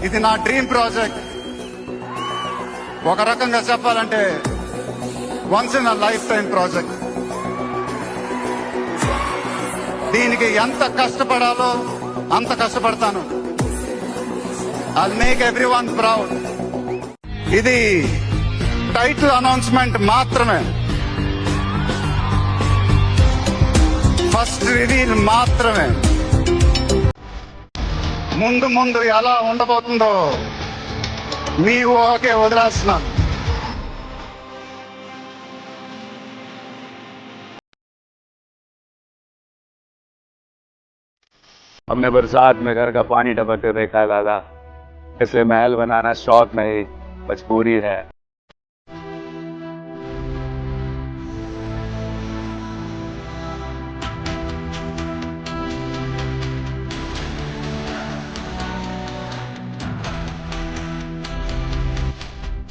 ఇది నా dream project. ఒక రకంగా చెప్పాలంటే once in a lifetime project. దీనికి ఎంత కష్టపడాలో అంత కష్టపడతాను. I'll make everyone proud. ఇది టైటిల్ అనౌన్స్మెంట్ మాత్రమే, ఫస్ట్ రివీల్ మాత్రమే. ముందు ముందు ఎలా ఉండబోతుందో మీ ఊహకే వదిలేస్తున్నాను. हमने बरसात में घर का पानी टपकते देखा दादा, इसलिए महल बनाना शौक नहीं मजबूरी है.